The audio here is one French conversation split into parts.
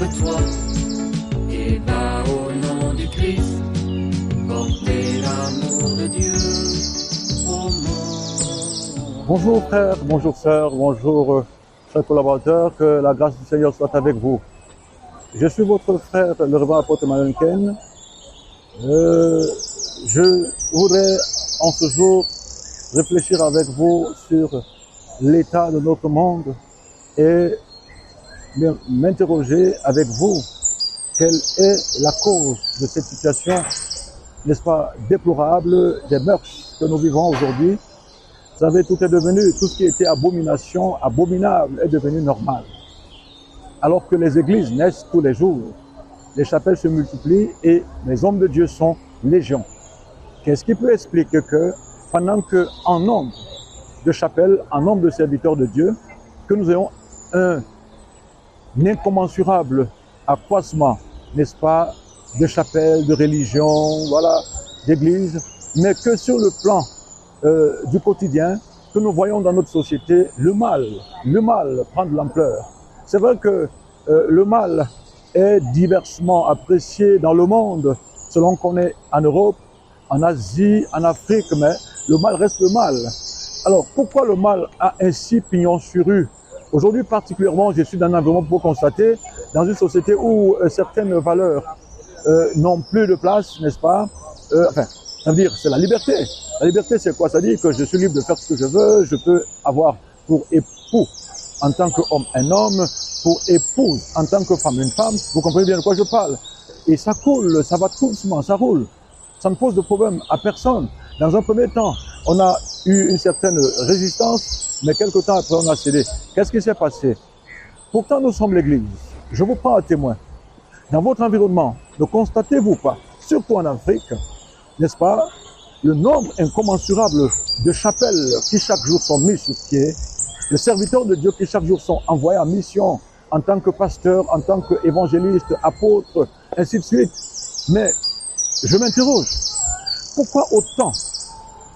lève-toi et va au nom du Christ, porter l'amour de Dieu au monde. Bonjour frères, bonjour sœurs, bonjour chers collaborateurs, que la grâce du Seigneur soit avec vous. Je suis votre frère, le révérend apôtre Emmanuel Ken. Je voudrais en ce jour réfléchir avec vous sur l'état de notre monde et m'interroger avec vous quelle est la cause de cette situation, n'est-ce pas, déplorable des mœurs que nous vivons aujourd'hui. Vous savez, tout est devenu, tout ce qui était abomination, abominable est devenu normal. Alors que les églises naissent tous les jours, les chapelles se multiplient et les hommes de Dieu sont légion. Qu'est-ce qui peut expliquer que pendant qu'en nombre de chapelles, en nombre de serviteurs de Dieu, que nous ayons un incommensurable accroissement, n'est-ce pas, de chapelles, de religions, voilà, d'églises, mais que sur le plan du quotidien, que nous voyons dans notre société, le mal prend de l'ampleur. C'est vrai que le mal est diversement apprécié dans le monde, selon qu'on est en Europe, en Asie, en Afrique, mais le mal reste le mal. Alors, pourquoi le mal a ainsi pignon sur rue? Aujourd'hui, particulièrement, je suis dans un environnement pour constater, dans une société où certaines valeurs n'ont plus de place, n'est-ce pas? Enfin, ça veut dire, c'est la liberté. La liberté, c'est quoi? Ça veut dire que je suis libre de faire ce que je veux, je peux avoir pour époux, en tant qu'homme, un homme, pour épouse, en tant que femme, une femme. Vous comprenez bien de quoi je parle? Et ça coule, ça va tout doucement, ça roule. Ça ne pose de problème à personne. Dans un premier temps, on a eu une certaine résistance, mais quelque temps après, on a cédé. Qu'est-ce qui s'est passé? Pourtant, nous sommes l'Église. Je vous prends à témoin. Dans votre environnement, ne constatez-vous pas, surtout en Afrique, n'est-ce pas, le nombre incommensurable de chapelles qui chaque jour sont mises sur pied, de serviteurs de Dieu qui chaque jour sont envoyés en mission en tant que pasteurs, en tant qu'évangélistes, apôtres, ainsi de suite. Mais je m'interroge, pourquoi autant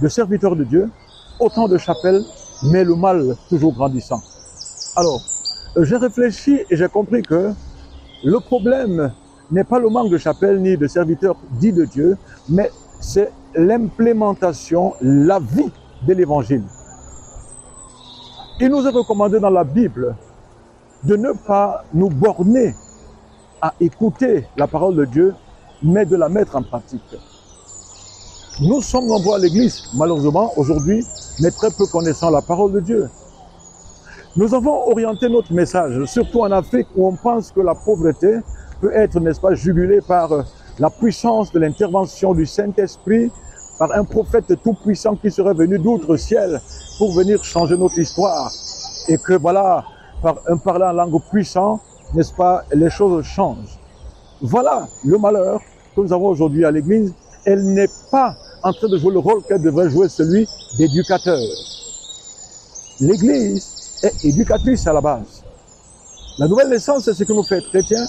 de serviteurs de Dieu, autant de chapelles, mais le mal toujours grandissant? Alors, j'ai réfléchi et j'ai compris que le problème n'est pas le manque de chapelles ni de serviteurs dits de Dieu, mais c'est l'implémentation, la vie de l'évangile. Il nous est recommandé dans la Bible de ne pas nous borner à écouter la parole de Dieu, mais de la mettre en pratique. Nous sommes nombreux à l'église, malheureusement, aujourd'hui, mais très peu connaissant la parole de Dieu. Nous avons orienté notre message, surtout en Afrique, où on pense que la pauvreté peut être, n'est-ce pas, jugulée par la puissance de l'intervention du Saint-Esprit, par un prophète tout-puissant qui serait venu d'outre-ciel pour venir changer notre histoire. Et que voilà, par un parlant en langue puissant, n'est-ce pas, les choses changent. Voilà le malheur que nous avons aujourd'hui à l'Église. Elle n'est pas en train de jouer le rôle qu'elle devrait jouer, celui d'éducateur. L'Église est éducatrice à la base. La nouvelle naissance, c'est ce que nous fait être chrétiens.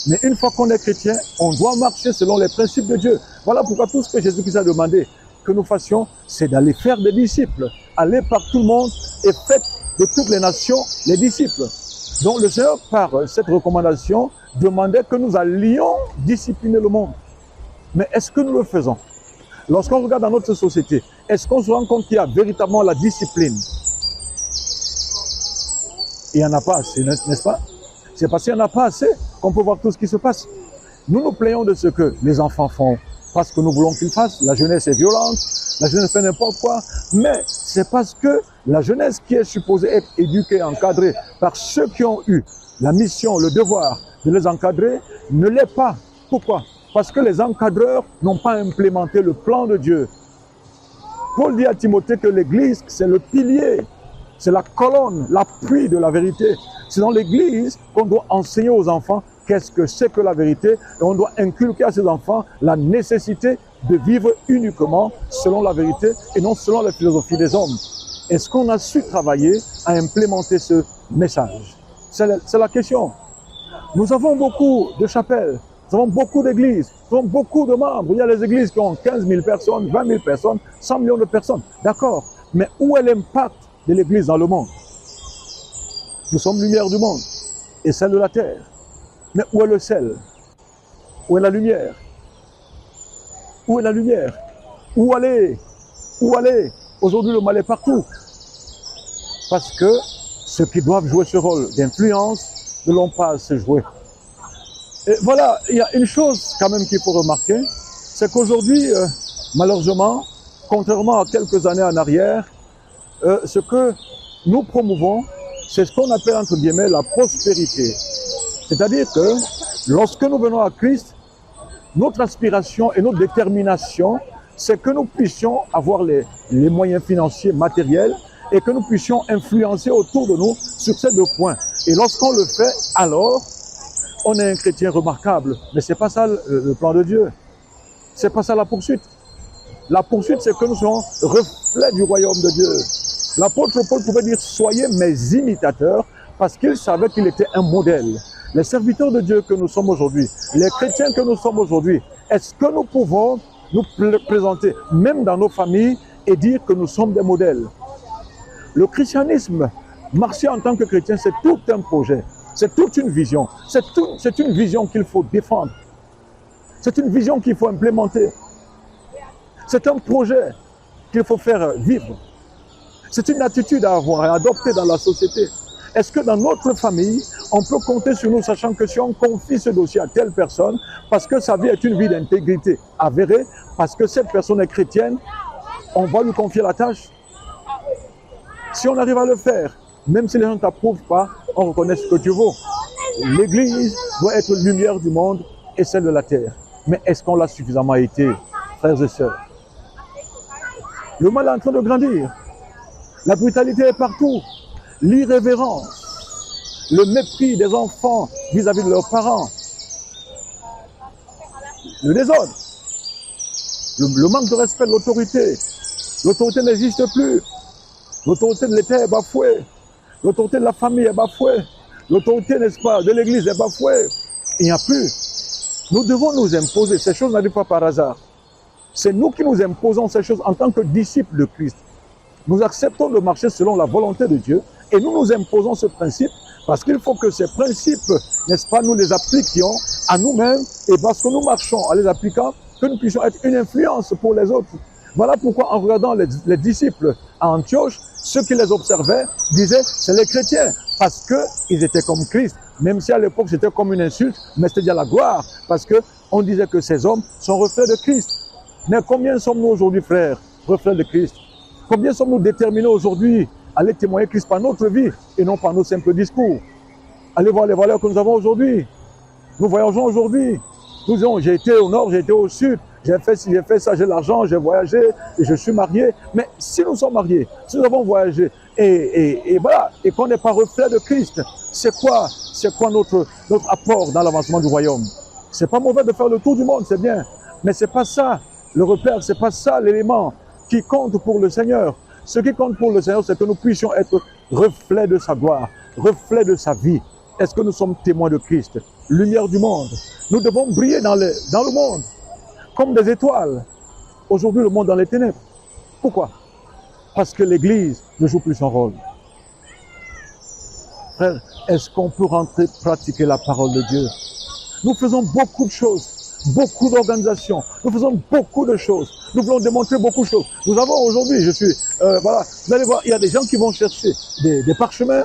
Mais une fois qu'on est chrétien, on doit marcher selon les principes de Dieu. Voilà pourquoi tout ce que Jésus-Christ a demandé que nous fassions, c'est d'aller faire des disciples. Aller par tout le monde et faites de toutes les nations les disciples. Donc le Seigneur, par cette recommandation, demandait que nous allions discipliner le monde. Mais est-ce que nous le faisons? Lorsqu'on regarde dans notre société, est-ce qu'on se rend compte qu'il y a véritablement la discipline? Il n'y en a pas assez, n'est-ce pas? C'est parce qu'il n'y en a pas assez qu'on peut voir tout ce qui se passe. Nous nous plaignons de ce que les enfants font, parce que nous voulons qu'ils fassent. La jeunesse est violente, la jeunesse fait n'importe quoi, mais c'est parce que la jeunesse qui est supposée être éduquée, encadrée par ceux qui ont eu la mission, le devoir de les encadrer, ne l'est pas. Pourquoi? Parce que les encadreurs n'ont pas implémenté le plan de Dieu. Paul dit à Timothée que l'Église, c'est le pilier, c'est la colonne, l'appui de la vérité. C'est dans l'Église qu'on doit enseigner aux enfants qu'est-ce que c'est que la vérité, et on doit inculquer à ces enfants la nécessité de vivre uniquement selon la vérité et non selon la philosophie des hommes. Est-ce qu'on a su travailler à implémenter ce message? C'est la question. Nous avons beaucoup de chapelles, nous avons beaucoup d'églises, nous avons beaucoup de membres. Il y a les églises qui ont 15 000 personnes, 20 000 personnes, 100 millions de personnes. D'accord, mais où est l'impact de l'église dans le monde? Nous sommes lumière du monde et celle de la terre. Mais où est le sel? Où est la lumière? Où est la lumière? Où aller? Où aller? Aujourd'hui, le mal est partout. Parce que ceux qui doivent jouer ce rôle d'influence ne l'ont pas assez joué. Et voilà, il y a une chose quand même qu'il faut remarquer, c'est qu'aujourd'hui, malheureusement, contrairement à quelques années en arrière, ce que nous promouvons, c'est ce qu'on appelle entre guillemets la prospérité. C'est-à-dire que lorsque nous venons à Christ, notre aspiration et notre détermination, c'est que nous puissions avoir les moyens financiers, matériels, et que nous puissions influencer autour de nous sur ces deux points. Et lorsqu'on le fait, alors, on est un chrétien remarquable. Mais ce n'est pas ça le plan de Dieu. Ce n'est pas ça la poursuite. La poursuite, c'est que nous soyons reflets du royaume de Dieu. L'apôtre Paul pouvait dire « Soyez mes imitateurs » parce qu'il savait qu'il était un modèle. Les serviteurs de Dieu que nous sommes aujourd'hui, les chrétiens que nous sommes aujourd'hui, est-ce que nous pouvons nous présenter, même dans nos familles, et dire que nous sommes des modèles? Le christianisme, marcher en tant que chrétien, c'est tout un projet, c'est toute une vision, c'est une vision qu'il faut défendre, c'est une vision qu'il faut implémenter, c'est un projet qu'il faut faire vivre, c'est une attitude à avoir et à adopter dans la société. Est-ce que dans notre famille, on peut compter sur nous, sachant que si on confie ce dossier à telle personne, parce que sa vie est une vie d'intégrité avérée, parce que cette personne est chrétienne, on va lui confier la tâche? Si on arrive à le faire, même si les gens ne t'approuvent pas, on reconnaît ce que tu vaux. L'Église doit être lumière du monde et celle de la terre. Mais est-ce qu'on l'a suffisamment été, frères et sœurs? Le mal est en train de grandir. La brutalité est partout. L'irrévérence, le mépris des enfants vis-à-vis de leurs parents, le désordre, le manque de respect de l'autorité. L'autorité n'existe plus. L'autorité de l'État est bafouée. L'autorité de la famille est bafouée. L'autorité, n'est-ce pas, de l'Église est bafouée. Il n'y a plus. Nous devons nous imposer. Ces choses n'arrivent pas par hasard. C'est nous qui nous imposons ces choses en tant que disciples de Christ. Nous acceptons de marcher selon la volonté de Dieu et nous nous imposons ce principe parce qu'il faut que ces principes, n'est-ce pas, nous les appliquions à nous-mêmes et parce que nous marchons en les appliquant, que nous puissions être une influence pour les autres. Voilà pourquoi en regardant les disciples à Antioche, ceux qui les observaient disaient c'est les chrétiens parce qu'ils étaient comme Christ. Même si à l'époque c'était comme une insulte, mais c'était déjà la gloire parce qu'on disait que ces hommes sont reflets de Christ. Mais combien sommes-nous aujourd'hui, frères, reflets de Christ? Combien sommes-nous déterminés aujourd'hui à aller témoigner Christ par notre vie et non par nos simples discours? Allez voir les valeurs que nous avons aujourd'hui. Nous voyageons aujourd'hui. Nous disons, j'ai été au nord, j'ai été au sud, j'ai fait ci, j'ai fait ça, j'ai l'argent, j'ai voyagé et je suis marié. Mais si nous sommes mariés, si nous avons voyagé et voilà, et qu'on n'est pas reflet de Christ, c'est quoi notre apport dans l'avancement du royaume? C'est pas mauvais de faire le tour du monde, c'est bien. Mais c'est pas ça le repère, c'est pas ça l'élément qui compte pour le Seigneur. Ce qui compte pour le Seigneur, c'est que nous puissions être reflets de sa gloire, reflets de sa vie. Est-ce que nous sommes témoins de Christ, lumière du monde? Nous devons briller dans le monde, comme des étoiles. Aujourd'hui, le monde dans les ténèbres. Pourquoi? Parce que l'Église ne joue plus son rôle. Frère, est-ce qu'on peut rentrer pratiquer la parole de Dieu? Nous faisons beaucoup de choses, beaucoup d'organisations, nous faisons beaucoup de choses, nous voulons démontrer beaucoup de choses. Nous avons aujourd'hui, voilà, vous allez voir, il y a des gens qui vont chercher des parchemins,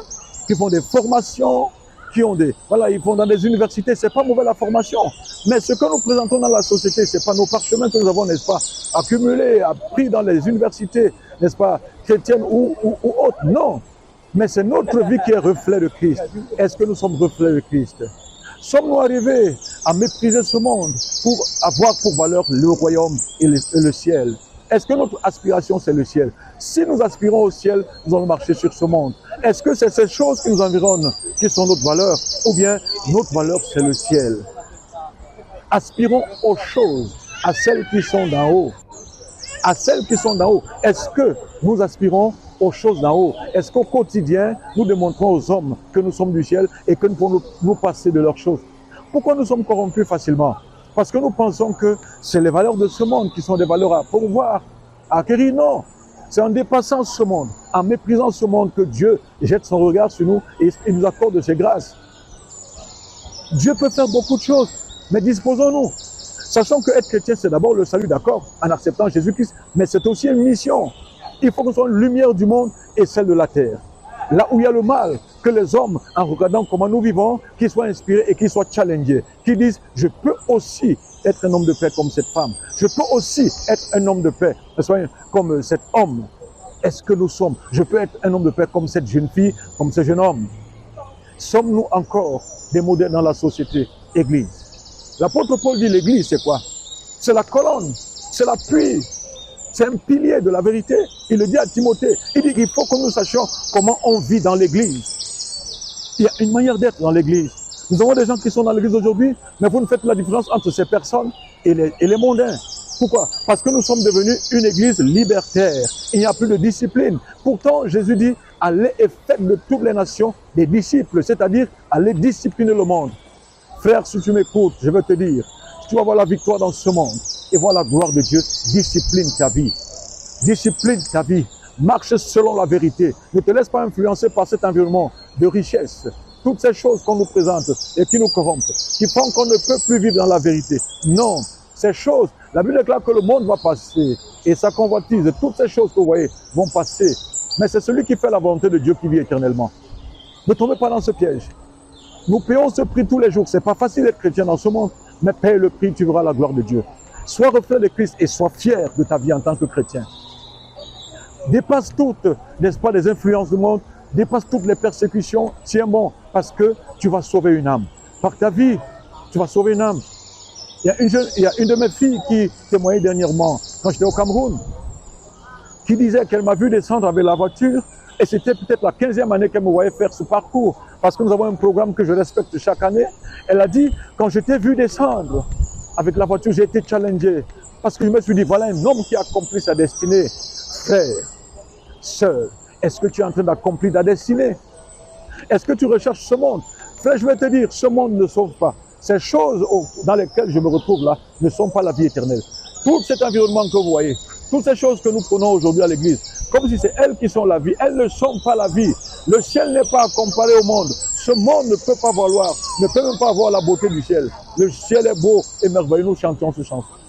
qui font des formations, ils vont dans des universités, c'est pas mauvais la formation, mais ce que nous présentons dans la société, c'est pas nos parchemins que nous avons, n'est-ce pas, accumulés, appris dans les universités, n'est-ce pas, chrétiennes ou autres, non, mais c'est notre vie qui est reflet de Christ. Est-ce que nous sommes reflets de Christ? Sommes-nous arrivés à mépriser ce monde pour avoir pour valeur le royaume et le ciel? Est-ce que notre aspiration, c'est le ciel? Si nous aspirons au ciel, nous allons marcher sur ce monde. Est-ce que c'est ces choses qui nous environnent qui sont notre valeur? Ou bien notre valeur, c'est le ciel? Aspirons aux choses, à celles qui sont d'en haut. À celles qui sont d'en haut. Est-ce que nous aspirons aux choses d'en haut? Est-ce qu'au quotidien, nous démontrons aux hommes que nous sommes du ciel et que nous pouvons nous passer de leurs choses? Pourquoi nous sommes corrompus facilement? Parce que nous pensons que c'est les valeurs de ce monde qui sont des valeurs à pourvoir, à acquérir. Non, c'est en dépassant ce monde, en méprisant ce monde que Dieu jette son regard sur nous et il nous accorde de ses grâces. Dieu peut faire beaucoup de choses, mais disposons-nous. Sachant que être chrétien, c'est d'abord le salut, d'accord, en acceptant Jésus-Christ, mais c'est aussi une mission. Il faut que nous soyons une lumière du monde et celle de la terre. Là où il y a le mal, que les hommes, en regardant comment nous vivons, qu'ils soient inspirés et qu'ils soient challengés, qu'ils disent, je peux aussi être un homme de paix comme cette femme. Je peux aussi être un homme de paix comme cet homme. Est-ce que nous sommes? Je peux être un homme de paix comme cette jeune fille, comme ce jeune homme. Sommes-nous encore des modèles dans la société, Église? L'apôtre Paul dit l'Église, c'est quoi? C'est la colonne, c'est l'appui, c'est un pilier de la vérité. Il le dit à Timothée. Il dit qu'il faut que nous sachions comment on vit dans l'Église. Il y a une manière d'être dans l'Église. Nous avons des gens qui sont dans l'Église aujourd'hui, mais vous ne faites la différence entre ces personnes et les mondains. Pourquoi? Parce que nous sommes devenus une Église libertaire. Il n'y a plus de discipline. Pourtant, Jésus dit, allez et faites de toutes les nations des disciples, c'est-à-dire allez discipliner le monde. Frère, si tu m'écoutes, je veux te dire, si tu vas voir la victoire dans ce monde et voir la gloire de Dieu, discipline ta vie. Discipline ta vie. Marche selon la vérité. Ne te laisse pas influencer par cet environnement de richesse. Toutes ces choses qu'on nous présente et qui nous corrompent, qui font qu'on ne peut plus vivre dans la vérité. Non, ces choses, la Bible déclare que le monde va passer et sa convoitise, toutes ces choses que vous voyez vont passer. Mais c'est celui qui fait la volonté de Dieu qui vit éternellement. Ne tombez pas dans ce piège. Nous payons ce prix tous les jours. C'est pas facile d'être chrétien dans ce monde, mais paye le prix, tu verras la gloire de Dieu. Sois reflet de Christ et sois fier de ta vie en tant que chrétien. Dépasse toutes, n'est-ce pas, les influences du monde, dépasse toutes les persécutions, tiens bon, parce que tu vas sauver une âme. Par ta vie, tu vas sauver une âme. Il y a une de mes filles qui témoignait dernièrement, quand j'étais au Cameroun, qui disait qu'elle m'a vu descendre avec la voiture, et c'était peut-être la 15e année qu'elle me voyait faire ce parcours, parce que nous avons un programme que je respecte chaque année. Elle a dit, quand je t'ai vu descendre avec la voiture, j'ai été challengé, parce que je me suis dit, voilà un homme qui a accompli sa destinée. Frère, sœur, est-ce que tu es en train d'accomplir ta destinée? Est-ce que tu recherches ce monde? Frère, je vais te dire, ce monde ne sauve pas. Ces choses dans lesquelles je me retrouve là ne sont pas la vie éternelle. Tout cet environnement que vous voyez, toutes ces choses que nous prenons aujourd'hui à l'église, comme si c'est elles qui sont la vie, elles ne sont pas la vie. Le ciel n'est pas à comparer au monde. Ce monde ne peut pas valoir, ne peut même pas avoir la beauté du ciel. Le ciel est beau et merveilleux. Nous chantons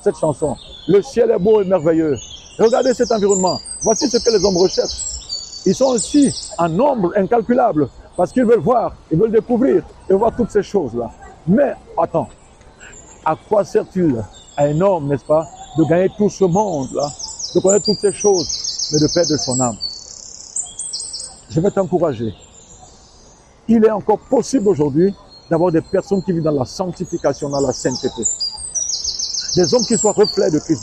cette chanson. Le ciel est beau et merveilleux. Regardez cet environnement. Voici ce que les hommes recherchent. Ils sont aussi en nombre incalculable parce qu'ils veulent voir, ils veulent découvrir et voir toutes ces choses-là. Mais, attends, à quoi sert-il à un homme, n'est-ce pas, de gagner tout ce monde-là, de connaître toutes ces choses, mais de perdre son âme? Je vais t'encourager. Il est encore possible aujourd'hui d'avoir des personnes qui vivent dans la sanctification, dans la sainteté. Des hommes qui soient reflets de Christ.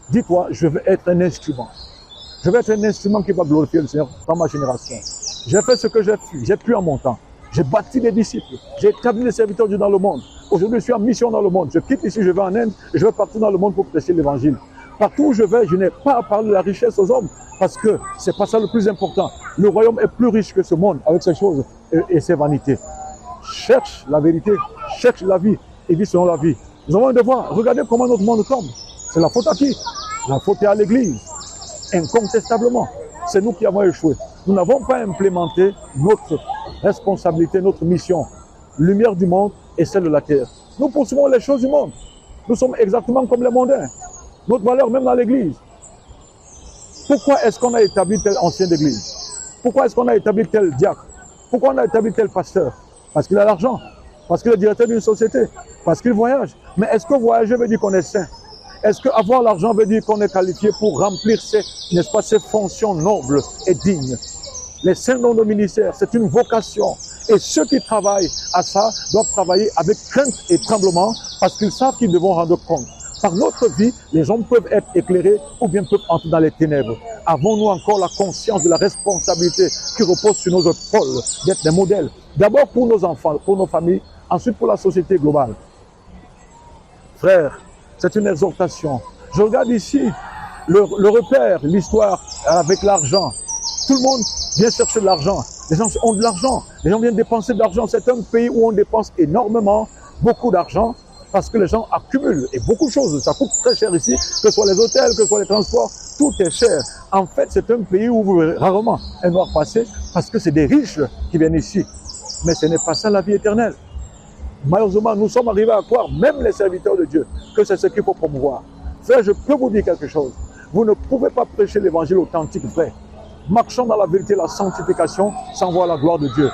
Dis-toi, je veux être un instrument. Je veux être un instrument qui va glorifier le Seigneur dans ma génération. J'ai fait ce que j'ai pu en mon temps. J'ai bâti des disciples. J'ai établi des serviteurs de Dieu dans le monde. Aujourd'hui, je suis en mission dans le monde. Je quitte ici, je vais en Inde et je vais partout dans le monde pour prêcher l'évangile. Partout où je vais, je n'ai pas à parler de la richesse aux hommes parce que c'est pas ça le plus important. Le royaume est plus riche que ce monde avec ses choses et ses vanités. Cherche la vérité, cherche la vie et vis selon la vie. Nous avons un devoir. Regardez comment notre monde tombe. C'est la faute à qui? La faute est à l'Église. Incontestablement, c'est nous qui avons échoué. Nous n'avons pas implémenté notre responsabilité, notre mission. Lumière du monde et celle de la terre. Nous poursuivons les choses du monde. Nous sommes exactement comme les mondains. Notre valeur même dans l'Église. Pourquoi est-ce qu'on a établi tel ancien d'église? Pourquoi est-ce qu'on a établi tel diacre? Pourquoi on a établi tel pasteur? Parce qu'il a l'argent. Parce qu'il est directeur d'une société. Parce qu'il voyage. Mais est-ce que voyager veut dire qu'on est saint? Est-ce qu'avoir l'argent veut dire qu'on est qualifié pour remplir n'est-ce pas, ces fonctions nobles et dignes? Les saints dons de ministère, c'est une vocation. Et ceux qui travaillent à ça doivent travailler avec crainte et tremblement parce qu'ils savent qu'ils devront rendre compte. Par notre vie, les hommes peuvent être éclairés ou bien peuvent entrer dans les ténèbres. Avons-nous encore la conscience de la responsabilité qui repose sur nos épaules d'être des modèles? D'abord pour nos enfants, pour nos familles, ensuite pour la société globale. Frères, c'est une exhortation. Je regarde ici le repère, l'histoire avec l'argent. Tout le monde vient chercher de l'argent. Les gens ont de l'argent. Les gens viennent dépenser de l'argent. C'est un pays où on dépense énormément, beaucoup d'argent, parce que les gens accumulent. Et beaucoup de choses, ça coûte très cher ici, que ce soit les hôtels, que ce soit les transports, tout est cher. En fait, c'est un pays où vous verrez rarement un noir passer, parce que c'est des riches qui viennent ici. Mais ce n'est pas ça la vie éternelle. Malheureusement, nous sommes arrivés à croire, même les serviteurs de Dieu, que c'est ce qu'il faut promouvoir. Frère, je peux vous dire quelque chose. Vous ne pouvez pas prêcher l'évangile authentique vrai. Marchons dans la vérité, la sanctification, sans voir la gloire de Dieu.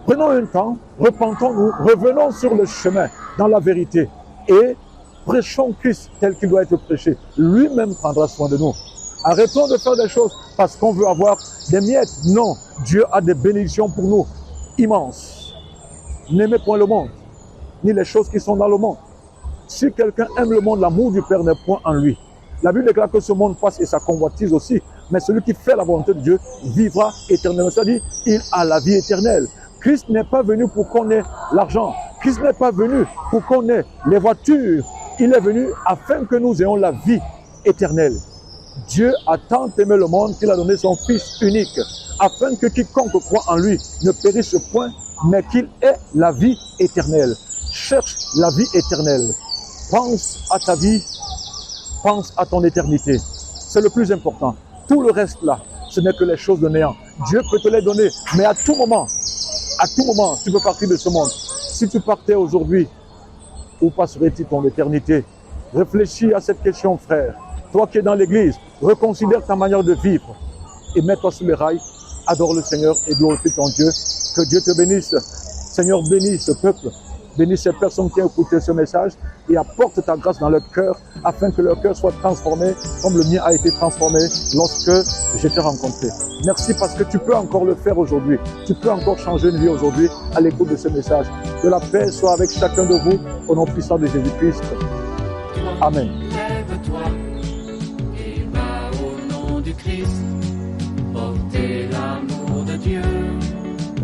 Prenons un temps, repentons-nous, revenons sur le chemin, dans la vérité, et prêchons Christ tel qu'il doit être prêché. Lui-même prendra soin de nous. Arrêtons de faire des choses parce qu'on veut avoir des miettes. Non, Dieu a des bénédictions pour nous, immenses. N'aimez point le monde, ni les choses qui sont dans le monde. Si quelqu'un aime le monde, l'amour du Père n'est point en lui. La Bible déclare que ce monde passe et sa convoitise aussi. Mais celui qui fait la volonté de Dieu vivra éternellement. C'est-à-dire, il a la vie éternelle. Christ n'est pas venu pour qu'on ait l'argent. Christ n'est pas venu pour qu'on ait les voitures. Il est venu afin que nous ayons la vie éternelle. Dieu a tant aimé le monde qu'il a donné son Fils unique, afin que quiconque croit en lui ne périsse point, mais qu'il ait la vie éternelle. Cherche la vie éternelle. Pense à ta vie, pense à ton éternité. C'est le plus important. Tout le reste là, ce n'est que les choses de néant. Dieu peut te les donner, mais à tout moment, tu peux partir de ce monde. Si tu partais aujourd'hui, où passerait-il ton éternité? Réfléchis à cette question, frère. Toi qui es dans l'église, reconsidère ta manière de vivre et mets-toi sur les rails. Adore le Seigneur et glorifie ton Dieu. Que Dieu te bénisse. Seigneur, bénis ce peuple. Bénis ces personnes qui ont écouté ce message et apporte ta grâce dans leur cœur afin que leur cœur soit transformé comme le mien a été transformé lorsque je t'ai rencontré. Merci parce que tu peux encore le faire aujourd'hui. Tu peux encore changer une vie aujourd'hui à l'écoute de ce message. Que la paix soit avec chacun de vous au nom puissant de Jésus-Christ. Amen. Lève-toi et va au nom du Christ, porter l'amour de Dieu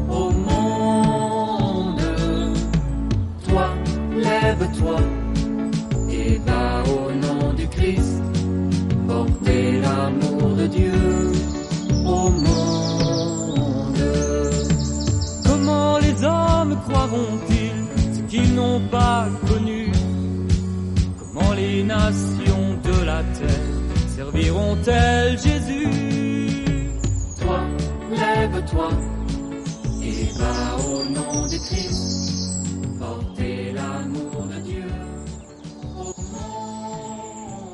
au monde. Toi, lève-toi et va au nom du Christ, porter l'amour de Dieu au monde. Comment les hommes croiront-ils ce qu'ils n'ont pas connu? Comment les nations de la terre serviront-elles Jésus? Toi, lève-toi et va au nom du Christ, porter l'amour